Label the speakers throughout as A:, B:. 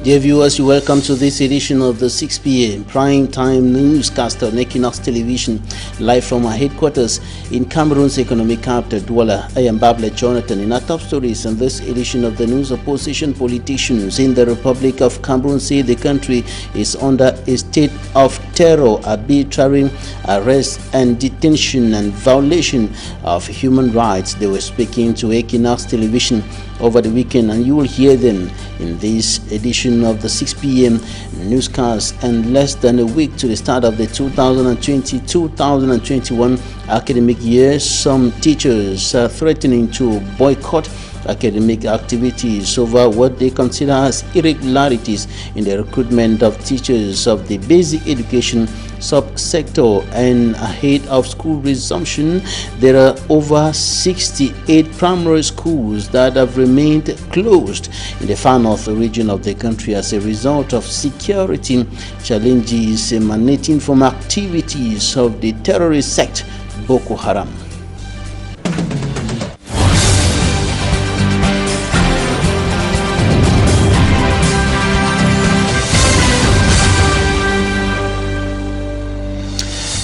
A: Dear viewers, you welcome to this edition of the 6 p.m. prime time newscast on Equinoxe television, live from our headquarters in Cameroon's economic capital, Douala. I am Bable Jonathan. In our top stories in this edition of the news, opposition politicians in the Republic of Cameroon say the country is under a state of terror, arbitrary arrest and detention and violation of human rights. They were speaking to Equinoxe television over the weekend, and you will hear them in this edition of the 6 p.m. newscast. And less than a week to the start of the 2020-2021 academic year, some teachers are threatening to boycott academic activities over what they consider as irregularities in the recruitment of teachers of the basic education subsector. And ahead of school resumption, there are over 68 primary schools that have remained closed in the far north region of the country as a result of security challenges emanating from activities of the terrorist sect Boko Haram.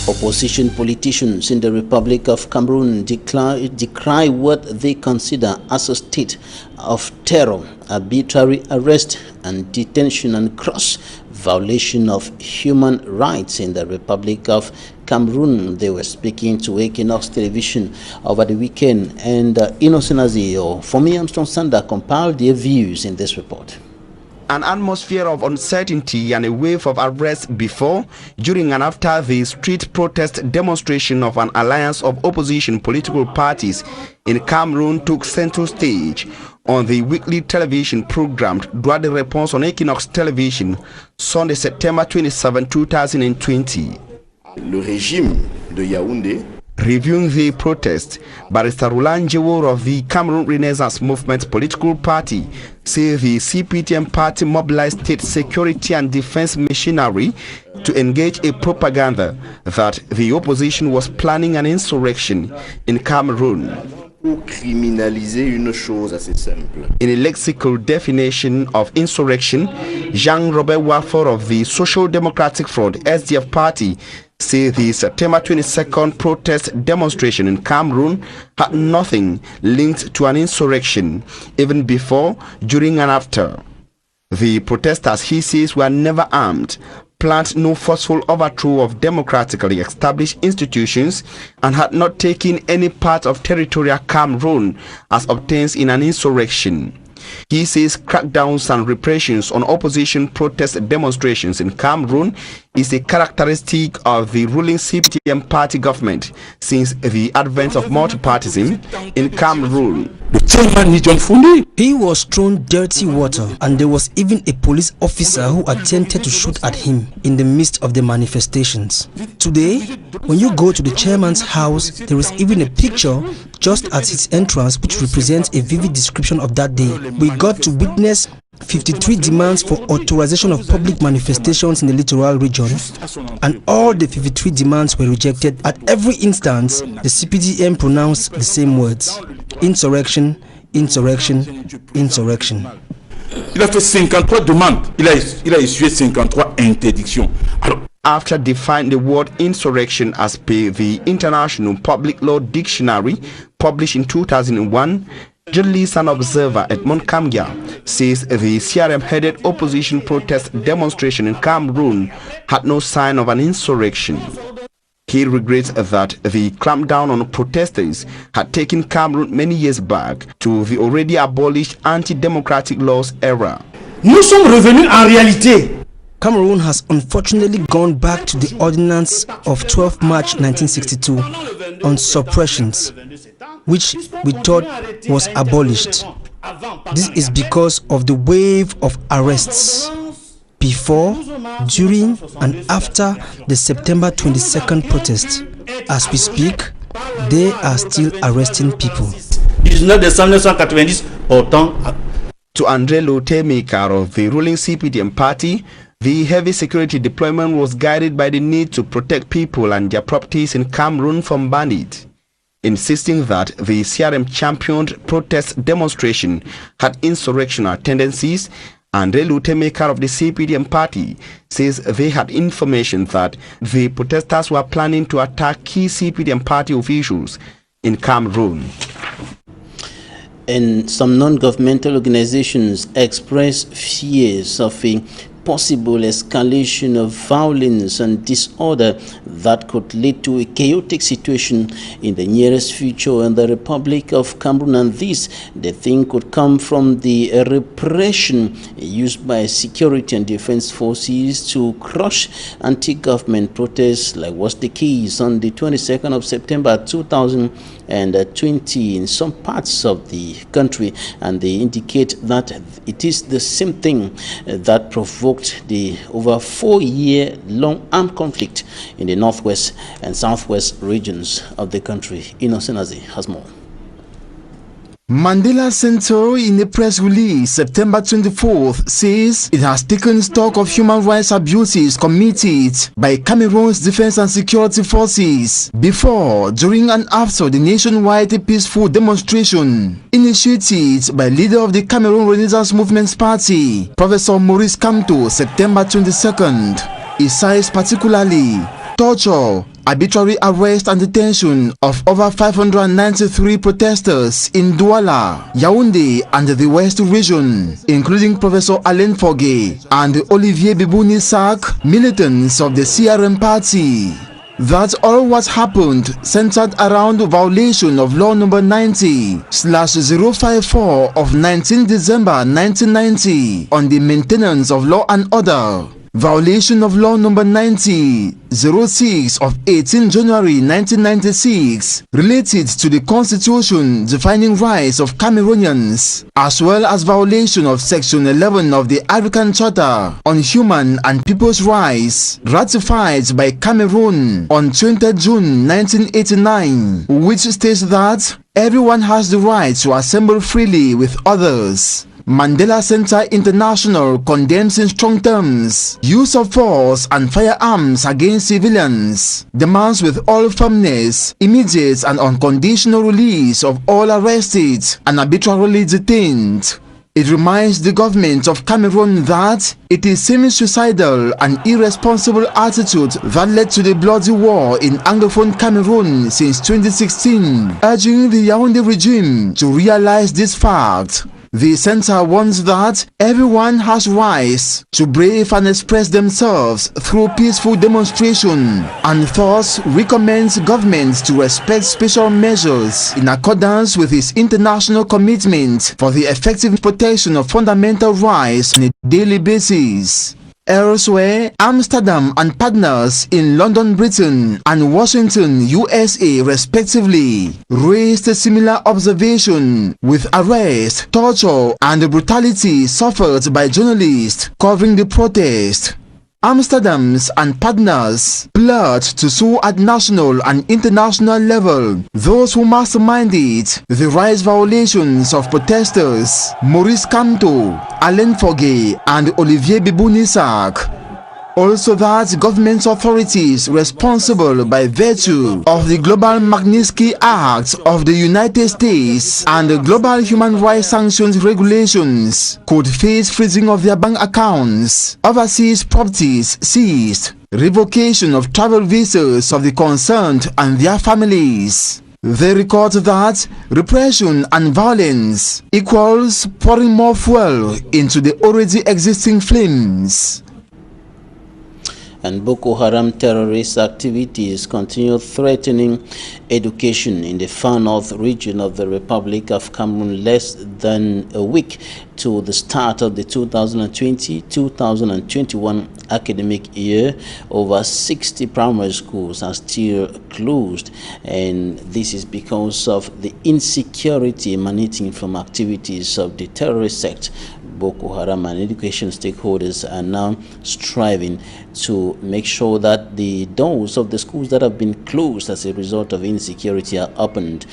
A: Opposition politicians in the Republic of Cameroon decry what they consider as a state of terror, arbitrary arrest and detention and gross violation of human rights in the Republic of Cameroon. They were speaking to Equinoxe television over the weekend, and Innocent Azio, for me, Armstrong Sander, compiled their views in this report.
B: An atmosphere of uncertainty and a wave of arrests before, during and after the street protest demonstration of an alliance of opposition political parties in Cameroon took center stage on the weekly television program Droit de Réponse on Equinoxe television, Sunday, September 27, 2020.
C: Le régime de Yaoundé.
B: Reviewing the protest, Barrister Roland Jewor of the Cameroon Renaissance Movement political party says the CPTM party mobilized state security and defense machinery to engage a propaganda that the opposition was planning an insurrection in Cameroon.
C: Criminaliser une chose assez simple.
B: In a lexical definition of insurrection, Jean-Robert Warford of the Social Democratic Front SDF party say the September 22nd protest demonstration in Cameroon had nothing linked to an insurrection, even before, during and after. The protesters, he says, were never armed, planned no forceful overthrow of democratically established institutions, and had not taken any part of territorial Cameroon as obtains in an insurrection. He says crackdowns and repressions on opposition protest demonstrations in Cameroon is a characteristic of the ruling CPTM party government since the advent of multipartism in Cameroon.
D: He was thrown dirty water, and there was even a police officer who attempted to shoot at him in the midst of the manifestations. Today, when you go to the chairman's house, there is even a picture just at its entrance which represents a vivid description of that day. We got to witness 53 demands for authorization of public manifestations in the littoral region, and all the 53 demands were rejected. At every instance, the CPDM pronounced the same words: insurrection, insurrection, insurrection.
E: Il a fait 53 demandes, il a issué 53 interdictions. Alors,
B: after defining the word insurrection as per the International Public Law Dictionary published in 2001, journalist and observer Edmond Kamgia says the CRM-headed opposition protest demonstration in Cameroon had no sign of an insurrection. He regrets that the clampdown on protesters had taken Cameroon many years back to the already abolished anti-democratic laws era.
F: Nous sommes revenus en réalité.
D: Cameroon has unfortunately gone back to the ordinance of 12 March 1962 on suppressions, which we thought was abolished. This is because of the wave of arrests before, during and after the September 22nd protest. As we speak, they are still arresting people.
F: 19 décembre 1990, autant.
B: To André Lotemaker of the ruling CPDM party, the heavy security deployment was guided by the need to protect people and their properties in Cameroon from bandits, insisting that the CRM championed protest demonstration had insurrectional tendencies Andre Lutemaker of the CPDM party says they had information that the protesters were planning to attack key CPDM party officials in Cameroon.
A: And some non-governmental organizations express fears of a possible escalation of violence and disorder that could lead to a chaotic situation in the nearest future in the Republic of Cameroon, and this, they think, could come from the repression used by security and defense forces to crush anti-government protests, like was the case on the 22nd of September 2020 in some parts of the country. And they indicate that it is the same thing that provoked the over 4-year-long armed conflict in the northwest and southwest regions of the country. Innocent Azi has more.
G: Mandela Center, in a press release September 24th, says it has taken stock of human rights abuses committed by Cameroon's defense and security forces before, during and after the nationwide peaceful demonstration initiated by leader of the Cameroon Renaissance Movement's Party, Professor Maurice Kamto, September 22nd. It cites particularly torture, arbitrary arrest and detention of over 593 protesters in Douala, Yaoundé and the West region, including Professor Alain Foguet and Olivier Bibou-Nissak, militants of the CRM party. That all what happened centered around the violation of law number 90/054 of 19 December 1990 on the maintenance of law and order, violation of law number 90/06 of 18 January 1996 related to the constitution defining rights of Cameroonians, as well as violation of section 11 of the African Charter on Human and People's Rights, ratified by Cameroon on 20 June 1989, which states that everyone has the right to assemble freely with others. Mandela Center International condemns in strong terms use of force and firearms against civilians, demands with all firmness immediate and unconditional release of all arrested and arbitrarily detained. It reminds the government of Cameroon that it is semi-suicidal and irresponsible attitude that led to the bloody war in Anglophone Cameroon since 2016, urging the Yaoundé regime to realize this fact. The center warns that everyone has rights to brave and express themselves through peaceful demonstration, and thus recommends governments to respect special measures in accordance with its international commitment for the effective protection of fundamental rights on a daily basis. Elsewhere, Amsterdam and partners in London, Britain and Washington, USA respectively raised a similar observation with arrest, torture and brutality suffered by journalists covering the protest. Amsterdam's and partners pledged to sue at national and international level those who masterminded the rights violations of protesters Maurice Kamto, Alain Foguet and Olivier Bibou-Nissak. Also that government authorities responsible by virtue of the Global Magnitsky Act of the United States and the Global Human Rights Sanctions Regulations could face freezing of their bank accounts, overseas properties seized, revocation of travel visas of the concerned and their families. They record that repression and violence equals pouring more fuel into the already existing flames.
A: And Boko Haram terrorist activities continue threatening education in the far north region of the Republic of Cameroon less than a week to the start of the 2020-2021 academic year. Over 60 primary schools are still closed, and this is because of the insecurity emanating from activities of the terrorist sect Boko Haram. And education stakeholders are now striving to make sure that the doors of the schools that have been closed as a result of insecurity are opened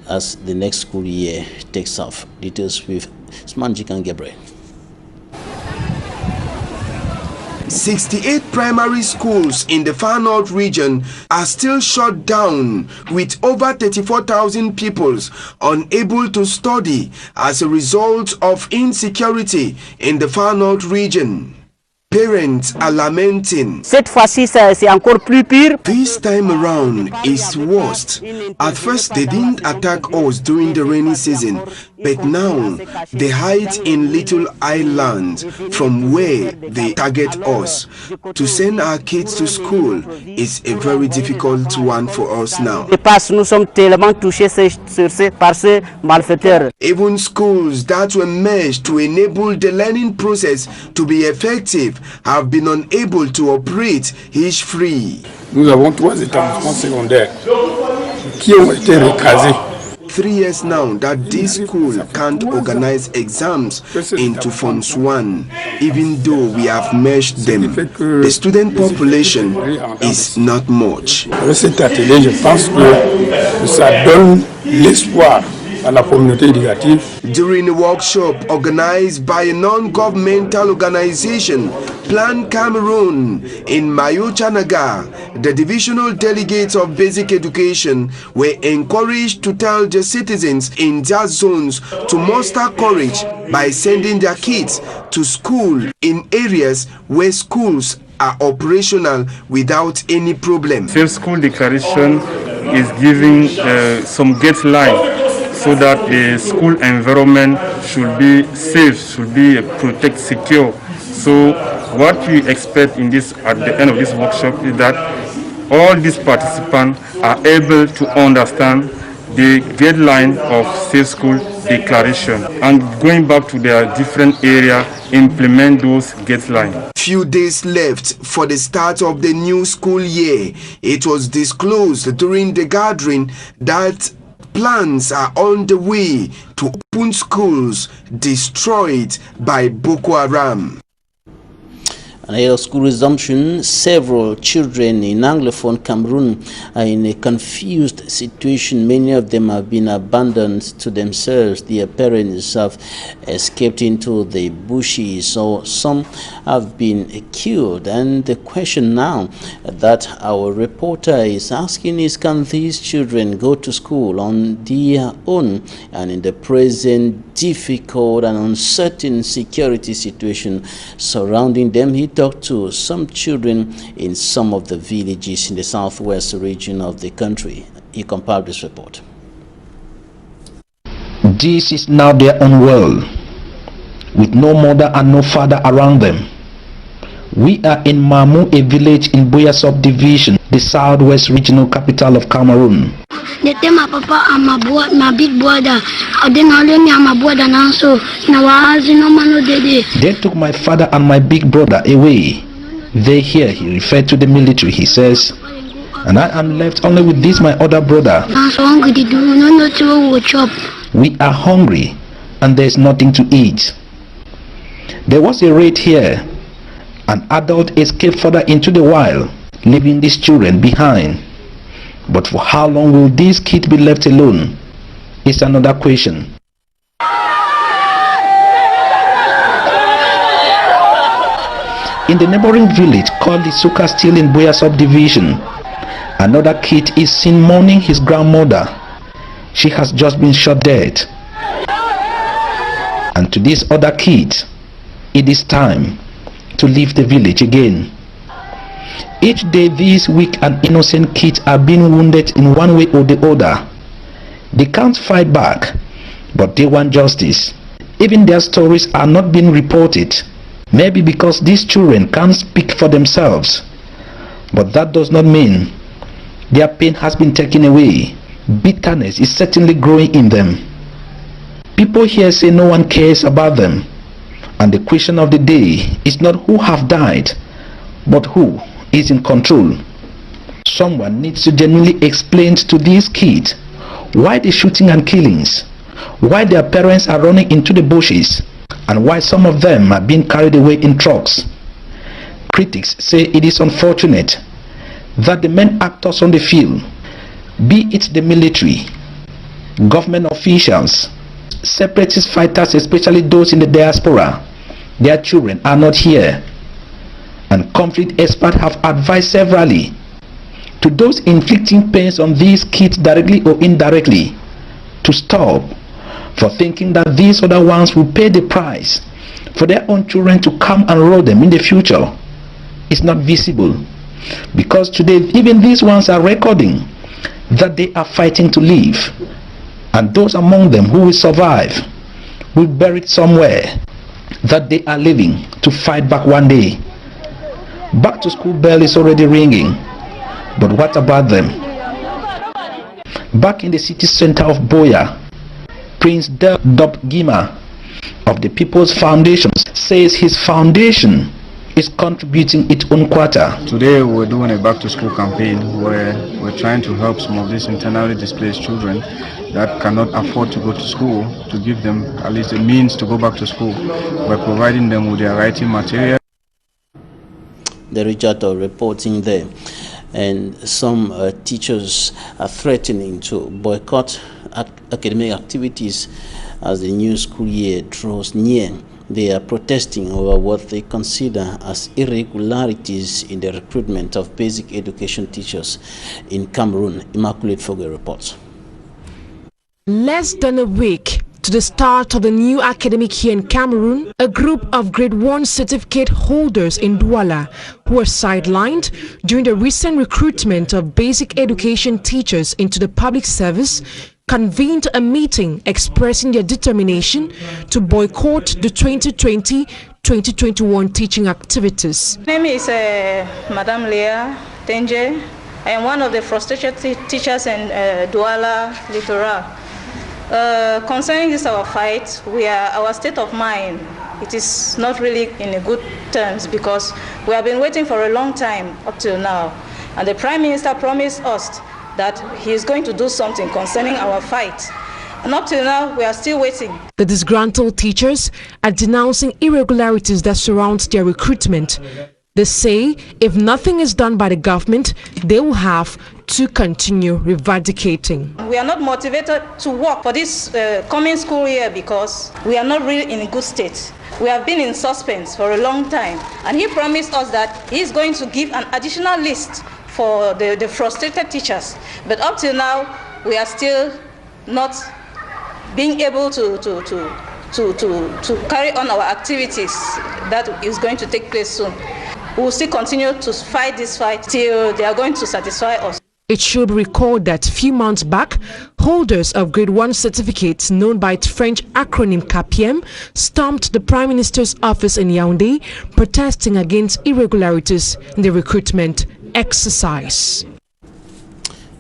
A: as the next school year takes off. Details with Smanjik and Gabriel.
H: 68 primary schools in the Far North region are still shut down, with over 34,000 pupils unable to study as a result of insecurity in the Far North region. Parents are lamenting.
I: Cette fois-ci, c'est encore plus pire.
H: This time around is worst. At first, they didn't attack us during the rainy season, but now they hide in little islands from where they target us. To send our kids to school is a very difficult one for us now.
I: Nous sommes tellement touchés par ces malfaiteurs.
H: Even schools that were meant to enable the learning process to be effective have been unable to operate hitch-free.
J: Nous avons 3 établissements secondaires qui ont été recasés.
H: 3 years now that this school can't organize exams into Forms 1, even though we have merged them. The student population is not much.
J: Cet atelier, je pense que ça donne l'espoir à la communauté éducative.
H: During a workshop organized by a non-governmental organization, Plan Cameroon, in Mayo-Chanaga, the divisional delegates of basic education were encouraged to tell the citizens in their zones to muster courage by sending their kids to school in areas where schools are operational without any problem.
K: Safe school declaration is giving some guidelines so that the school environment should be safe, should be protected, secure. So what we expect in this, at the end of this workshop, is that all these participants are able to understand the guideline of safe school declaration and going back to their different area, implement those guidelines.
H: Few days left for the start of the new school year. It was disclosed during the gathering that plans are on the way to open schools destroyed by Boko Haram.
A: Ahead of school resumption, several children in Anglophone Cameroon are in a confused situation. Many of them have been abandoned to themselves. Their parents have escaped into the bushes, or some have been killed. And the question now that our reporter is asking is, can these children go to school on their own? And in the present difficult and uncertain security situation surrounding them, he talked to some children in some of the villages in the southwest region of the country. He compiled this report.
L: This is now their own world, with no mother and no father around them. We are in Mamu, a village in Boya subdivision, the southwest regional capital of Cameroon.
M: They tell my papa and my big brother.
L: They took my father and my big brother away. They here, he referred to the military, he says. And I am left only with this, my other brother. We are hungry and there is nothing to eat. There was a raid here. An adult escaped further into the wild, leaving these children behind. But for how long will these kids be left alone? Is another question. In the neighboring village called Isuka, still in Boya subdivision, another kid is seen mourning his grandmother. She has just been shot dead. And to this other kid, it is time to leave the village again. Each day these weak and innocent kids are being wounded in one way or the other. They can't fight back, but they want justice. Even their stories are not being reported, maybe because these children can't speak for themselves. But that does not mean their pain has been taken away. Bitterness is certainly growing in them. People here say no one cares about them, and the question of the day is not who have died, but who is in control. Someone needs to genuinely explain to these kids why the shooting and killings, why their parents are running into the bushes, and why some of them are being carried away in trucks. Critics say it is unfortunate that the main actors on the field, be it the military, government officials, separatist fighters, especially those in the diaspora, their children are not here. and conflict experts have advised severally to those inflicting pains on these kids directly or indirectly to stop, for thinking that these other ones will pay the price for their own children to come and roll them in the future. It's not visible, because today even these ones are recording that they are fighting to live, and those among them who will survive will be buried somewhere that they are living to fight back one day. Back to school bell is already ringing, but what about them? Back in the city center of Boya, Prince Dop Gima of the People's Foundation says his foundation is contributing its own quota.
N: Today we're doing a back to school campaign where we're trying to help some of these internally displaced children that cannot afford to go to school, to give them at least a means to go back to school by providing them with their writing material.
A: The Richard reporting there. And some teachers are threatening to boycott academic activities as the new school year draws near. They are protesting over what they consider as irregularities in the recruitment of basic education teachers in Cameroon. Immaculate Fogue reports.
O: Less than a week to the start of the new academic year in Cameroon, a group of Grade 1 certificate holders in Douala who were sidelined during the recent recruitment of basic education teachers into the public service convened a meeting expressing their determination to boycott the 2020-2021 teaching activities.
P: My name is Madame Leah Tenje. I am one of the frustrated teachers in Douala Littoral. Concerning this our fight, our state of mind, it is not really in a good terms, because we have been waiting for a long time up till now, and the Prime Minister promised us that he is going to do something concerning our fight, and up till now we are still waiting.
O: The disgruntled teachers are denouncing irregularities that surround their recruitment. They say if nothing is done by the government, they will have to continue reivindicating.
P: We are not motivated to work for this coming school year because we are not really in a good state. We have been in suspense for a long time, and he promised us that he is going to give an additional list for the frustrated teachers. But up till now, we are still not being able to carry on our activities that is going to take place soon. We will still continue to fight this fight till they are going to satisfy us.
O: It should be recalled that a few months back, holders of Grade 1 certificates known by its French acronym CAPIEM stormed the Prime Minister's office in Yaoundé, protesting against irregularities in the recruitment exercise.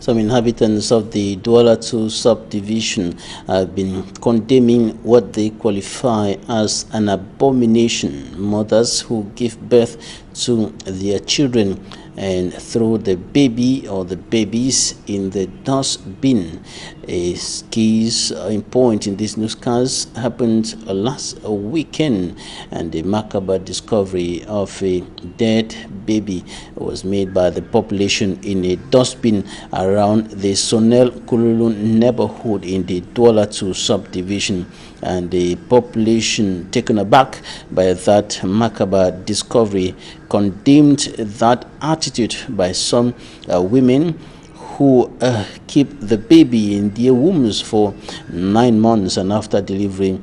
A: Some inhabitants of the Douala 2 subdivision have been condemning what they qualify as an abomination. Mothers who give birth to their children and throw the baby or the babies in the dustbin. A case in point in this newscast happened last weekend, and the macabre discovery of a dead baby was made by the population in a dustbin around the Sonel Kululu neighborhood in the Douala 2 subdivision. And the population, taken aback by that macabre discovery, condemned that attitude by some women who keep the baby in their wombs for 9 months, and after delivery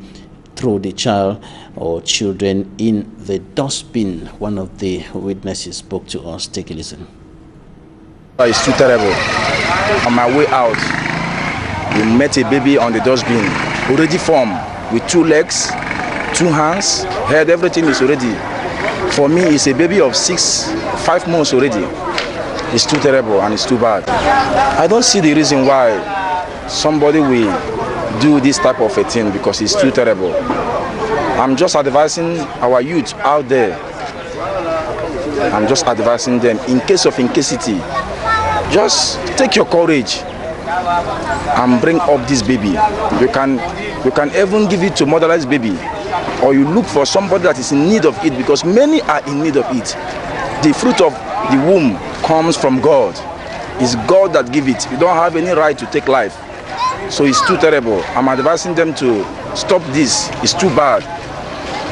A: throw the child or children in the dustbin. One of the witnesses spoke to us. Take a listen.
Q: It's too terrible. On my way out, we met a baby on the dustbin, already formed, with 2 legs, 2 hands, head, everything is already. For me, it's a baby of 5 months already. It's too terrible and it's too bad. I don't see the reason why somebody will do this type of a thing, because it's too terrible. I'm just advising our youth out there. I'm just advising them, in case of incasity, just take your courage and bring up this baby. You can even give it to motherless baby, or you look for somebody that is in need of it, because many are in need of it. The fruit of the womb comes from God. It's God that gives it. You don't have any right to take life. So it's too terrible. I'm advising them to stop this. It's too bad.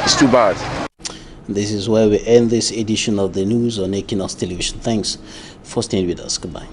Q: It's too bad.
A: This is where we end this edition of the news on Equinoxe Television. Thanks for staying with us. Goodbye.